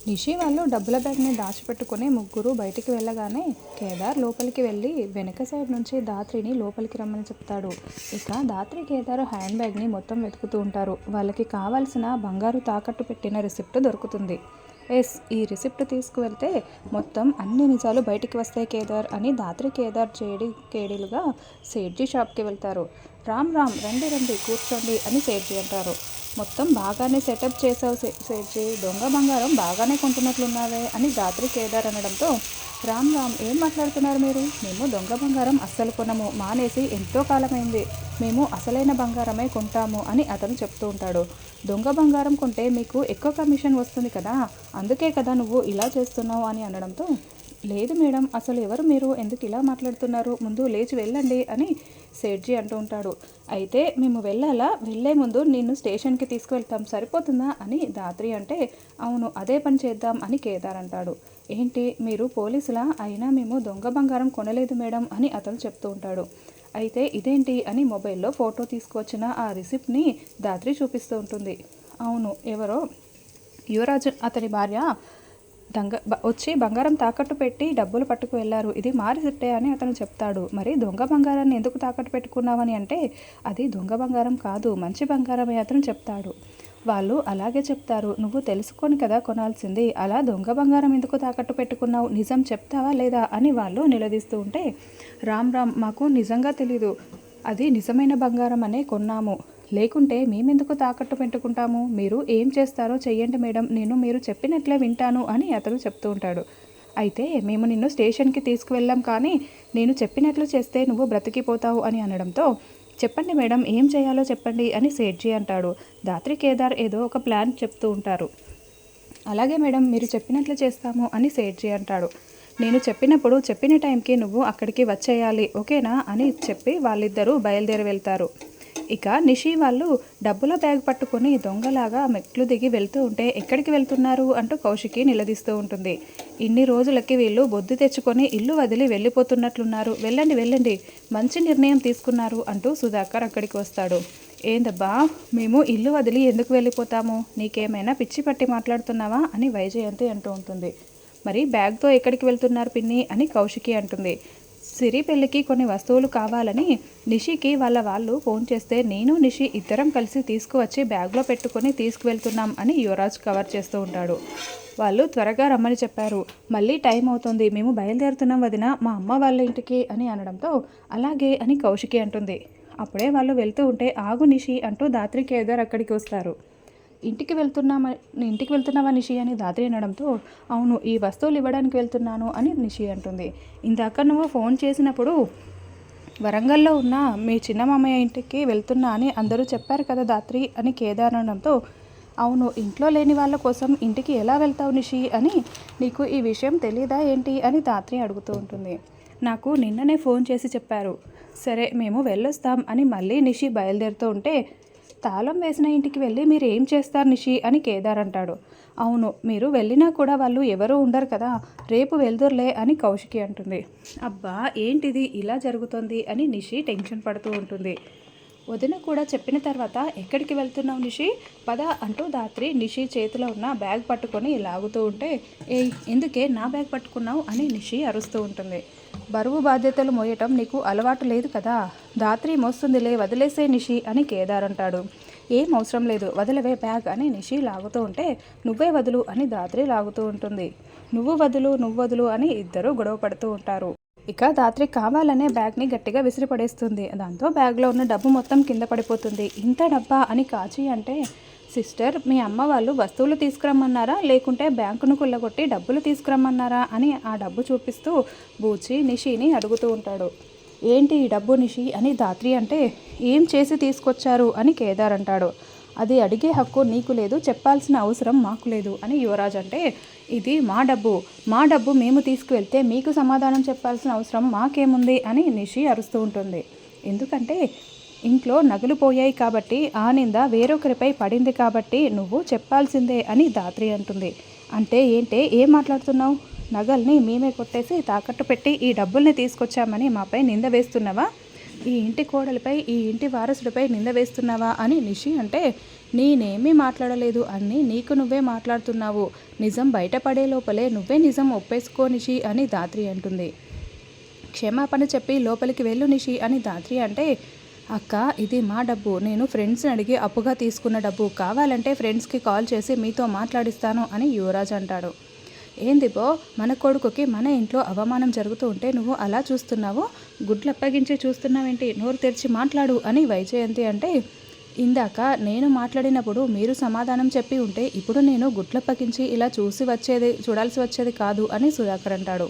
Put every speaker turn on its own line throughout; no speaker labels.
నిషి వాళ్ళు డబ్బుల బ్యాగ్ని దాచిపెట్టుకుని ముగ్గురు బయటికి వెళ్ళగానే కేదార్ లోపలికి వెళ్ళి వెనక సైడ్ నుంచి దాత్రిని లోపలికి రమ్మని చెప్తాడు. ఇక దాత్రి కేదార్ హ్యాండ్ బ్యాగ్ని మొత్తం వెతుకుతూ ఉంటారు. వాళ్ళకి కావాల్సిన బంగారు తాకట్టు పెట్టిన రిసిప్ట్ దొరుకుతుంది. ఈ రిసిప్ట్ తీసుకువెళ్తే మొత్తం అన్ని నిజాలు బయటికి వస్తాయి కేదార్ అని దాత్రి కేదార్ కేడీలుగా సేట్జీ షాప్కి వెళ్తారు. రామ్ రామ్ రండి రండి కూర్చోండి అని సేట్జీ అంటారు. మొత్తం బాగానే సెటప్ చేసావు సేట్జీ, దొంగ బంగారం బాగానే కొంటున్నట్లున్నావే అని దాత్రి కేదార్ అనడంతో రామ్ రామ్ ఏం మాట్లాడుతున్నారు మీరు? మేము దొంగ బంగారం అస్సలు కొనము, మానేసి ఎంతో కాలమైంది. మేము అసలైన బంగారమే కొంటాము అని అతను చెప్తూ ఉంటాడు. దొంగ బంగారం కొంటే మీకు ఎక్కువ కమిషన్ వస్తుంది కదా, అందుకే కదా నువ్వు ఇలా చేస్తున్నావు అని అనడంతో లేదు మేడం, అసలు ఎవరు మీరు, ఎందుకు ఇలా మాట్లాడుతున్నారు, ముందు లేచి వెళ్ళండి అని సేట్జీ అంటూ ఉంటాడు. అయితే మేము వెళ్ళాలా, వెళ్ళే ముందు నిన్ను స్టేషన్కి తీసుకువెళ్తాం సరిపోతుందా అని దాత్రి అంటే అవును అదే పని చేద్దాం అని కేదార్ అంటాడు. ఏంటి మీరు పోలీసులా? అయినా మేము దొంగ బంగారం కొనలేదు మేడం అని అతను చెప్తూ ఉంటాడు. అయితే ఇదేంటి అని మొబైల్లో ఫోటో తీసుకొచ్చిన ఆ రిసిప్ట్ని దాత్రి చూపిస్తూ ఉంటుంది. అవును ఎవరో యువరాజు అతని భార్య వచ్చి బంగారం తాకట్టు పెట్టి డబ్బులు పట్టుకు వెళ్ళారు, ఇది మా రిసిప్టే అని అతను చెప్తాడు. మరి దొంగ బంగారాన్ని ఎందుకు తాకట్టు పెట్టుకున్నావని అంటే అది దొంగ బంగారం కాదు, మంచి బంగారమే అతను చెప్తాడు. వాళ్ళు అలాగే చెప్తారు, నువ్వు తెలుసుకొని కదా కొనాల్సింది, అలా దొంగ బంగారం ఎందుకు తాకట్టు పెట్టుకున్నావు, నిజం చెప్తావా లేదా అని వాళ్ళు నిలదీస్తూ ఉంటే రామ్ రామ్ మాకు నిజంగా తెలీదు, అది నిజమైన బంగారం అనే కొన్నాము, లేకుంటే మేమెందుకు తాకట్టు పెట్టుకుంటాము, మీరు ఏం చేస్తారో చెయ్యండి మేడం, నేను మీరు చెప్పినట్లే వింటాను అని అతను చెప్తూ ఉంటాడు. అయితే మేము నిన్ను స్టేషన్కి తీసుకువెళ్ళాం, కానీ నేను చెప్పినట్లు చేస్తే నువ్వు బ్రతికిపోతావు అని అనడంతో చెప్పండి మేడం ఏం చేయాలో చెప్పండి అని సేట్జీ అంటాడు. దాత్రి కేదార్ ఏదో ఒక ప్లాన్ చెప్తూ ఉంటారు. అలాగే మేడం మీరు చెప్పినట్లు చేస్తాము అని సేట్జీ అంటాడు. నేను చెప్పినప్పుడు చెప్పిన టైంకి నువ్వు అక్కడికి వచ్చేయాలి, ఓకేనా అని చెప్పి వాళ్ళిద్దరూ బయలుదేరి వెళ్తారు. ఇక నిషి వాళ్ళు డబ్బుల బ్యాగ్ పట్టుకొని దొంగలాగా మెట్లు దిగి వెళ్తూ ఉంటే ఎక్కడికి వెళ్తున్నారు అంటూ కౌశికి నిలదీస్తూ ఉంటుంది. ఇన్ని రోజులకి వీళ్ళు బొద్దు తెచ్చుకొని ఇల్లు వదిలి వెళ్ళిపోతున్నట్లున్నారు, వెళ్ళండి వెళ్ళండి, మంచి నిర్ణయం తీసుకున్నారు అంటూ సుధాకర్ అక్కడికి వస్తాడు. ఏందబ్బా మేము ఇల్లు వదిలి ఎందుకు వెళ్ళిపోతాము, నీకేమైనా పిచ్చి పట్టి మాట్లాడుతున్నావా అని వైజయంతి అంటూ ఉంటుంది. మరి బ్యాగ్తో ఎక్కడికి వెళ్తున్నారు పిన్ని అని కౌశికి అంటుంది. సిరి పెళ్ళికి కొన్ని వస్తువులు కావాలని నిషికి వాళ్ళు ఫోన్ చేస్తే నేను నిషి ఇద్దరం కలిసి తీసుకువచ్చి బ్యాగ్లో పెట్టుకొని తీసుకువెళ్తున్నాం అని యువరాజ్ కవర్ చేస్తూ ఉంటాడు. వాళ్ళు త్వరగా రమ్మని చెప్పారు, మళ్ళీ టైం అవుతుంది, మేము బయలుదేరుతున్నాం వదిన మా అమ్మ వాళ్ళ ఇంటికి అని అనడంతో అలాగే అని కౌశికి అంటుంది. అప్పుడే వాళ్ళు వెళ్తూ ఉంటే ఆగు నిషి అంటూ దాత్రి కేదార్ అక్కడికి వస్తారు. ఇంటికి వెళ్తున్నావా నిషి అని దాత్రి అనడంతో అవును ఈ వస్తువులు ఇవ్వడానికి వెళ్తున్నాను అని నిషి అంటుంది. ఇందాక నువ్వు ఫోన్ చేసినప్పుడు వరంగల్లో ఉన్న మీ చిన్న మామయ్య ఇంటికి వెళ్తున్నా అని అందరూ చెప్పారు కదా దాత్రి అని కేదార్ అనడంతో అవును ఇంట్లో లేని వాళ్ళ కోసం ఇంటికి ఎలా వెళ్తావు నిషి అని, నీకు ఈ విషయం తెలీదా ఏంటి అని దాత్రి అడుగుతూ ఉంటుంది. నాకు నిన్ననే ఫోన్ చేసి చెప్పారు, సరే మేము వెళ్ళొస్తాం అని మళ్ళీ నిషి బయలుదేరుతూ ఉంటే తాళం వేసిన ఇంటికి వెళ్ళి మీరు ఏం చేస్తారు నిషి అని కేదార్ అంటాడు. అవును మీరు వెళ్ళినా కూడా వాళ్ళు ఎవరూ ఉండరు కదా, రేపు వెళ్దురులే అని కౌశికి అంటుంది. అబ్బా ఏంటిది ఇలా జరుగుతుంది అని నిషి టెన్షన్ పడుతూ ఉంటుంది. వదిన కూడా చెప్పిన తర్వాత ఎక్కడికి వెళ్తున్నావు నిషి, పద అంటూ దాత్రి నిషి చేతిలో ఉన్న బ్యాగ్ పట్టుకొని లాగుతూ ఉంటే ఎందుకే నా బ్యాగ్ పట్టుకున్నావు అని నిషి అరుస్తూ ఉంటుంది. బరువు బాధ్యతలు మోయటం నీకు అలవాటు లేదు కదా, దాత్రి మోస్తుందిలే వదిలేసే నిషి అని కేదార్ అంటాడు. ఏం అవసరం లేదు వదిలవే బ్యాగ్ అని నిషి లాగుతూ ఉంటే నువ్వే వదులు అని దాత్రి లాగుతూ ఉంటుంది. నువ్వు వదులు అని ఇద్దరు గొడవ పడుతూ ఉంటారు. ఇక దాత్రి కావాలనే బ్యాగ్ని గట్టిగా విసిరిపడేస్తుంది. దాంతో బ్యాగ్లో ఉన్న డబ్బు మొత్తం కింద పడిపోతుంది. ఇంత డబ్బా అని కాచి అంటే సిస్టర్ మీ అమ్మ వాళ్ళు వస్తువులు తీసుకురమ్మన్నారా లేకుంటే బ్యాంకును కుల్లగొట్టి డబ్బులు తీసుకురమ్మన్నారా అని ఆ డబ్బు చూపిస్తూ బూచి నిషిని అడుగుతూ ఉంటాడు. ఏంటి ఈ డబ్బు నిషి అని దాత్రి అంటే ఏం చేసి తీసుకొచ్చారు అని కేదార్ అంటాడు. అది అడిగే హక్కు నీకు లేదు, చెప్పాల్సిన అవసరం మాకు లేదు అని యువరాజ్ అంటే ఇది మా డబ్బు మేము తీసుకువెళ్తే మీకు సమాధానం చెప్పాల్సిన అవసరం మాకేముంది అని నిషి అరుస్తూ ఉంటుంది. ఎందుకంటే ఇంట్లో నగలు పోయాయి కాబట్టి ఆ నింద వేరొకరిపై పడింది కాబట్టి నువ్వు చెప్పాల్సిందే అని దాత్రి అంటుంది. అంటే ఏం మాట్లాడుతున్నావు, నగల్ని మేమే కొట్టేసి తాకట్టు పెట్టి ఈ డబ్బుల్ని తీసుకొచ్చామని మాపై నింద వేస్తున్నావా, ఈ ఇంటి కోడలిపై ఈ ఇంటి వారసుడిపై నింద వేస్తున్నావా అని నిషి అంటే నేనేమీ మాట్లాడలేదు, అన్నీ నీకు నువ్వే మాట్లాడుతున్నావు. నిజం బయటపడే లోపలే నువ్వే నిజం ఒప్పేసుకో నిషి అని ధాత్రి అంటుంది. క్షమాపణ చెప్పి లోపలికి వెళ్ళు నిషి అని ధాత్రి అంటే, అక్క ఇది మా డబ్బు, నేను ఫ్రెండ్స్ని అడిగి అప్పుగా తీసుకున్న డబ్బు, కావాలంటే ఫ్రెండ్స్కి కాల్ చేసి మీతో మాట్లాడిస్తాను అని యువరాజ్ అంటాడు. ఏంది బో, మన కొడుకుకి మన ఇంట్లో అవమానం జరుగుతూ ఉంటే నువ్వు అలా చూస్తున్నావు, గుడ్లు అప్పగించి చూస్తున్నావేంటి, నోరు తెరిచి మాట్లాడు అని వైజయంతి అంటే, ఇందాక నేను మాట్లాడినప్పుడు మీరు సమాధానం చెప్పి ఉంటే ఇప్పుడు నేను గుడ్లప్పగించి ఇలా చూడాల్సి వచ్చేది కాదు అని సుధాకర్ అంటాడు.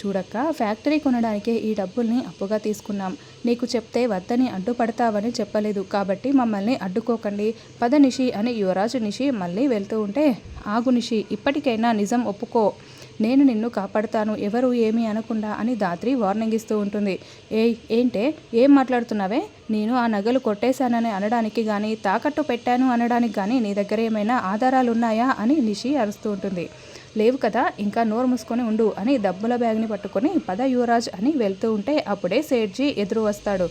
చూడక్క, ఫ్యాక్టరీ కొనడానికే ఈ డబ్బుల్ని అప్పుగా తీసుకున్నాం, నీకు చెప్తే వద్దని అడ్డుపడతావని చెప్పలేదు, కాబట్టి మమ్మల్ని అడ్డుకోకండి, పద నిషి అని యువరాజు నిషి మళ్ళీ వెళ్తూ ఉంటే, ఆగు నిషి, ఇప్పటికైనా నిజం ఒప్పుకో, నేను నిన్ను కాపాడుతాను, ఎవరు ఏమీ అనకుండా అని ధాత్రి వార్నింగ్ ఇస్తూ ఉంటుంది. ఏంటే ఏం మాట్లాడుతున్నావే, నేను ఆ నగలు కొట్టేశానని అనడానికి కానీ తాకట్టు పెట్టాను అనడానికి కానీ నీ దగ్గర ఏమైనా ఆధారాలు ఉన్నాయా అని నిషి అరుస్తూ ఉంటుంది. లేవు కదా, ఇంకా నోరు మూసుకొని ఉండు అని డబ్బుల బ్యాగ్ని పట్టుకొని పద యువరాజ్ అని వెళ్తూ ఉంటే అప్పుడే సేట్జీ ఎదురు వస్తాడు.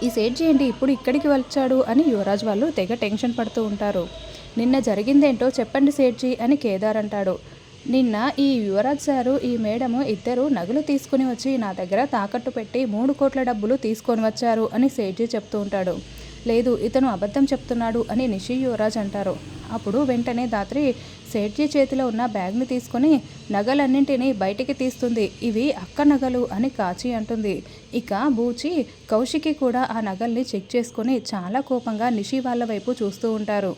ఈ సేట్జీ ఏంటి ఇప్పుడు ఇక్కడికి వచ్చాడు అని యువరాజ్ వాళ్ళు తెగ టెన్షన్ పడుతూ ఉంటారు. నిన్న జరిగిందేంటో చెప్పండి సేట్జీ అని కేదార్ అంటాడు. నిన్న ఈ యువరాజ్ సారు ఈ మేడము ఇద్దరు నగలు తీసుకుని వచ్చి నా దగ్గర తాకట్టు పెట్టి 3 కోట్ల డబ్బులు తీసుకొని వచ్చారు అని సేట్జీ చెప్తూ ఉంటాడు. లేదు, ఇతను అబద్ధం చెప్తున్నాడు అని నిషి యువరాజ్ అంటారు. అప్పుడు వెంటనే ధాత్రి సేట్జీ చేతిలో ఉన్న బ్యాగ్ని తీసుకొని నగలన్నింటినీ బయటికి తీస్తుంది. ఇవి అక్క నగలు అని కాచి అంటుంది. ఇక బూచి కౌశికి కూడా ఆ నగల్ని చెక్ చేసుకొని చాలా కోపంగా నిషి వాళ్ళ వైపు చూస్తూ ఉంటారు.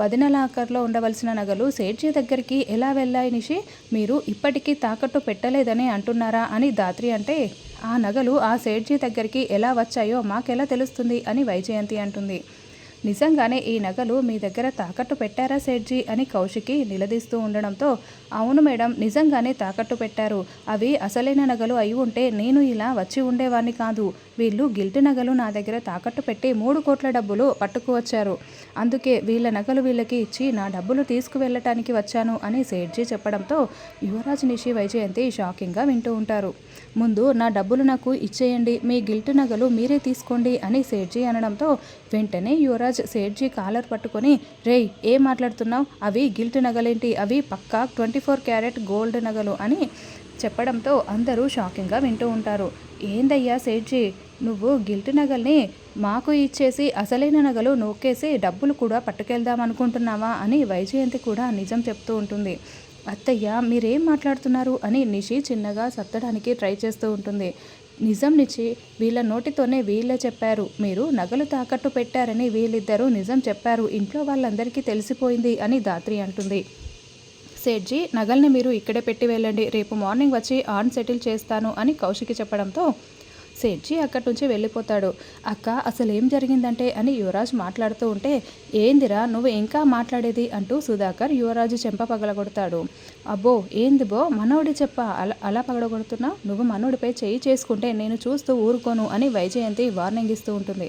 వదిన లాకర్లో ఉండవలసిన నగలు సేట్జీ దగ్గరికి ఎలా వెళ్ళాయి నిషి, మీరు ఇప్పటికీ తాకట్టు పెట్టలేదని అంటున్నారా అని ధాత్రి అంటే, ఆ నగలు ఆ సేట్జీ దగ్గరికి ఎలా వచ్చాయో మాకెలా తెలుస్తుంది అని వైజయంతి అంటుంది. నిజంగానే ఈ నగలు మీ దగ్గర తాకట్టు పెట్టారా సేట్జీ అని కౌశికి నిలదీస్తూ ఉండడంతో, అవును మేడం, నిజంగానే తాకట్టు పెట్టారు, అవి అసలైన నగలు అయి ఉంటే నేను ఇలా వచ్చి ఉండేవాడిని కాదు, వీళ్ళు గిల్ట్ నగలు నా దగ్గర తాకట్టు పెట్టి 3 కోట్ల డబ్బులు పట్టుకువచ్చారు, అందుకే వీళ్ళ నగలు వీళ్ళకి ఇచ్చి నా డబ్బులు తీసుకువెళ్ళటానికి వచ్చాను అని సేట్జీ చెప్పడంతో యువరాజ్ నిషి వైజయంతి షాకింగ్గా వింటూ ఉంటారు. ముందు నా డబ్బులు నాకు ఇచ్చేయండి, మీ గిల్ట్ నగలు మీరే తీసుకోండి అని సేట్జీ అనడంతో వెంటనే యువరాజ్ సేట్జీ కాలర్ పట్టుకొని, రేయ్ ఏం మాట్లాడుతున్నావు, అవి గిల్ట్ నగలేంటి, అవి పక్కా 24 క్యారెట్ గోల్డ్ నగలు అని చెప్పడంతో అందరూ షాకింగ్గా వింటూ ఉంటారు. ఏందయ్యా సేట్జీ, నువ్వు గిల్ట్ నగల్ని మాకు ఇచ్చేసి అసలైన నగలు నొక్కేసి డబ్బులు కూడా పట్టుకెళ్దాం అనుకుంటున్నావా అని వైజయంతి కూడా నిజం చెప్తూ ఉంటుంది. అత్తయ్య మీరేం మాట్లాడుతున్నారు అని నిషి చిన్నగా సత్తడానికి ట్రై చేస్తూ ఉంటుంది. నిజం నిచ్చి వీళ్ళ నోటితోనే వీళ్ళే చెప్పారు, మీరు నగలు తాకట్టు పెట్టారని వీళ్ళిద్దరూ నిజం చెప్పారు, ఇంట్లో వాళ్ళందరికీ తెలిసిపోయింది అని ధాత్రి అంటుంది. సేట్జీ నగల్ని మీరు ఇక్కడే పెట్టి వెళ్ళండి, రేపు మార్నింగ్ వచ్చి ఆన్ సెటిల్ చేస్తాను అని కౌశికి చెప్పడంతో సేట్జీ అక్కడి నుంచి వెళ్ళిపోతాడు. అక్క అసలు ఏం జరిగిందంటే అని యువరాజ్ మాట్లాడుతూ ఉంటే, ఏందిరా నువ్వు ఇంకా మాట్లాడేది అంటూ సుధాకర్ యువరాజు చెంప పగలగొడతాడు. అబ్బో ఏంది బో, మనోడి చెప్ప అలా పగలగొడుతున్నావు, నువ్వు మనోడిపై చేయి చేసుకుంటే నేను చూస్తూ ఊరుకోను అని వైజయంతి వార్నింగ్ ఇస్తూ ఉంటుంది.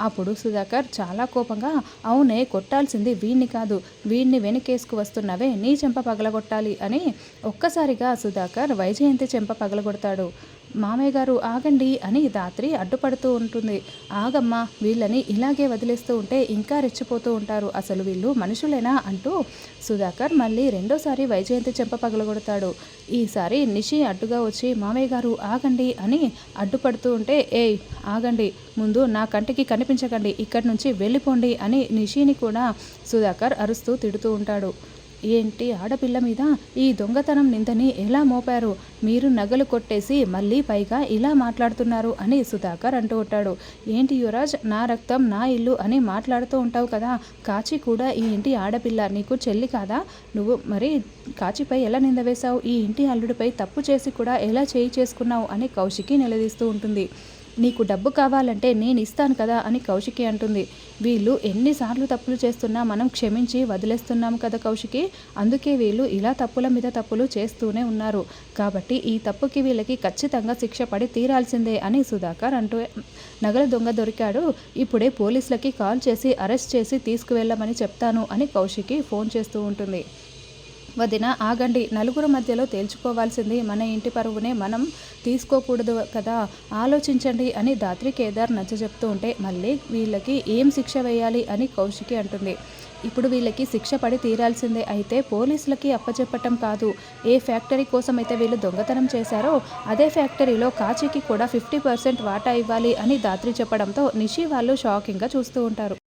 అప్పుడు సుధాకర్ చాలా కోపంగా, అవునే కొట్టాల్సింది వీణ్ణి కాదు, వీణ్ణి వెనకేసుకు వస్తున్నావే నీ చెంప పగలగొట్టాలి అని ఒక్కసారిగా సుధాకర్ వైజయంతి చెంప పగలగొడతాడు. మామయ్య గారు ఆగండి అని ధాత్రి అడ్డుపడుతూ ఉంటుంది. ఆగమ్మా, వీళ్ళని ఇలాగే వదిలేస్తూ ఉంటే ఇంకా రెచ్చిపోతూ ఉంటారు, అసలు వీళ్ళు మనుషులేనా అంటూ సుధాకర్ మళ్ళీ రెండోసారి వైజయంతి చెంప పగలగొడతాడు. ఈసారి నిషి అడ్డుగా వచ్చి మామయ్య గారు ఆగండి అని అడ్డుపడుతూ ఉంటే, ఏయ్ ఆగండి, ముందు నా కంటికి కనిపించకండి, ఇక్కడి నుంచి వెళ్ళిపోండి అని నిషిని కూడా సుధాకర్ అరుస్తూ తిడుతూ ఉంటాడు. ఏంటి ఆడపిల్ల మీద ఈ దొంగతనం నిందని ఎలా మోపారు, మీరు నగలు కొట్టేసి మళ్ళీ పైగా ఇలా మాట్లాడుతున్నారు అని సుధాకర్ అంటూ ఉంటాడు. ఏంటి యువరాజ్, నా రక్తం నా ఇల్లు అని మాట్లాడుతూ ఉంటావు కదా, కాచి కూడా ఈ ఇంటి ఆడపిల్ల, నీకు చెల్లి కాదా, నువ్వు మరి కాచిపై ఎలా నింద వేశావు, ఈ ఇంటి అల్లుడిపై తప్పు చేసి కూడా ఎలా చేయి చేసుకున్నావు అని కౌశికి నిలదీస్తూ ఉంటుంది. నీకు డబ్బు కావాలంటే నేను ఇస్తాను కదా అని కౌశికి అంటుంది. వీళ్ళు ఎన్నిసార్లు తప్పులు చేస్తున్నా మనం క్షమించి వదిలేస్తున్నాం కదా కౌశికి, అందుకే వీళ్ళు ఇలా తప్పుల మీద తప్పులు చేస్తూనే ఉన్నారు, కాబట్టి ఈ తప్పుకి వీళ్ళకి ఖచ్చితంగా శిక్ష పడి తీరాల్సిందే అని సుధాకర్ అంటూ, నగల దొంగ దొరికాడు, ఇప్పుడే పోలీసులకి కాల్ చేసి అరెస్ట్ చేసి తీసుకువెళ్ళమని చెప్తాను అని కౌశికి ఫోన్ చేస్తూ ఉంటుంది. వదిన ఆగండి, నలుగురు మధ్యలో తేల్చుకోవాల్సింది మన ఇంటి పరువునే మనం తీసుకోకూడదు కదా, ఆలోచించండి అని ధాత్రి కేదార్ నచ్చజెప్తూ ఉంటే మళ్ళీ వీళ్ళకి ఏం శిక్ష వేయాలి అని కౌశికి అంటుంది. ఇప్పుడు వీళ్ళకి శిక్ష పడి తీరాల్సిందే, అయితే పోలీసులకి అప్పచెప్పటం కాదు. ఏ ఫ్యాక్టరీ కోసం అయితే వీళ్ళు దొంగతనం చేశారో అదే ఫ్యాక్టరీలో కాచీకి కూడా 50% వాటా ఇవ్వాలి అని ధాత్రి చెప్పడంతో నిషి వాళ్ళు షాకింగ్గా చూస్తూ ఉంటారు.